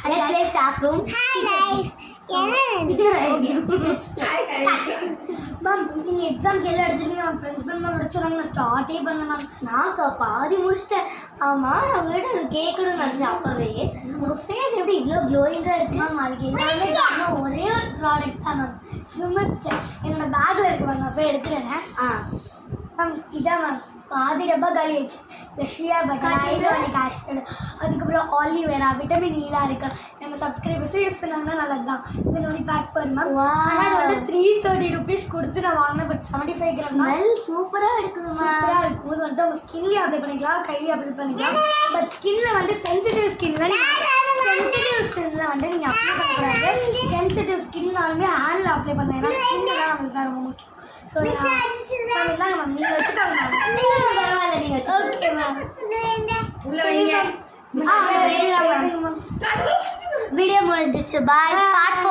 Let's play staff room. Hi guys. Ma'am நீங்கள் exam எல்லாம் எடுத்துருக்கீங்க மேம் பிரின்சிபல் மேம் எடுத்துறாங்க நான் ஸ்டார்ட்டே பண்ண மேம் நான் பாதி முடிச்சிட்டேன் ஆமாம் அவங்ககிட்ட கேட்கணும்னு நினச்சேன் அப்போவே உங்கள் ஃபேஸ் எப்படி இவ்வளோ க்ளோயிங்காக இருக்குது மேம் அதுக்கு எல்லாமே காரணம் ஒரே ஒரு ப்ராடக்ட் தான் மேம் ஸ்விம்மர் என்னோட பேக்கில் இருக்கு மேம் நான் போய் எடுத்துறேன் மேம் இதான் மேம் பாதி டப்பா காலி ஆயிடுச்சு இந்த ஷியா பட்டர் ஹைட்ரோனிக் ஆசிட் அதுக்கப்புறம் ஆலிவேரா விட்டமின் ஈலாம் இருக்கு நம்ம சப்ஸ்கிரைபர்ஸும் யூஸ் பண்ணாங்கன்னா நல்லது தான் இல்லை நோடி பேக் பண்ண மேம் ஆனால் அது வந்து 330 rupees கொடுத்து நான் வாங்கினேன் பட் 75 கிராம் ஸ்மெல் சூப்பராக இருக்குது சூப்பராக இருக்கும் இது வந்து உங்கள் ஸ்கின்லேயே அப்ளை பண்ணிக்கலாம் கையிலேயே அப்ளை பண்ணிக்கலாம் பட் ஸ்கின்ல வந்து சென்சிட்டிவ் ஸ்கின்ல வந்து நீங்கள் அப்ளை பண்ணக்கூடாது சென்சிட்டிவ் ஸ்கின்னாலுமே ஹேண்டில் அப்ளை பண்ணலாம் ஏன்னா ஸ்கின் தான் நமக்கு தான் ரொம்ப முக்கியம் ஸோ இந்தாங்க மேம் நீங்கள் வச்சுக்கோங்க மேம் பரவாயில்ல நீங்கள் வச்சு ஓகே மேம் வீடியோ முடிஞ்சிச்சு பாய் பார்ட் 4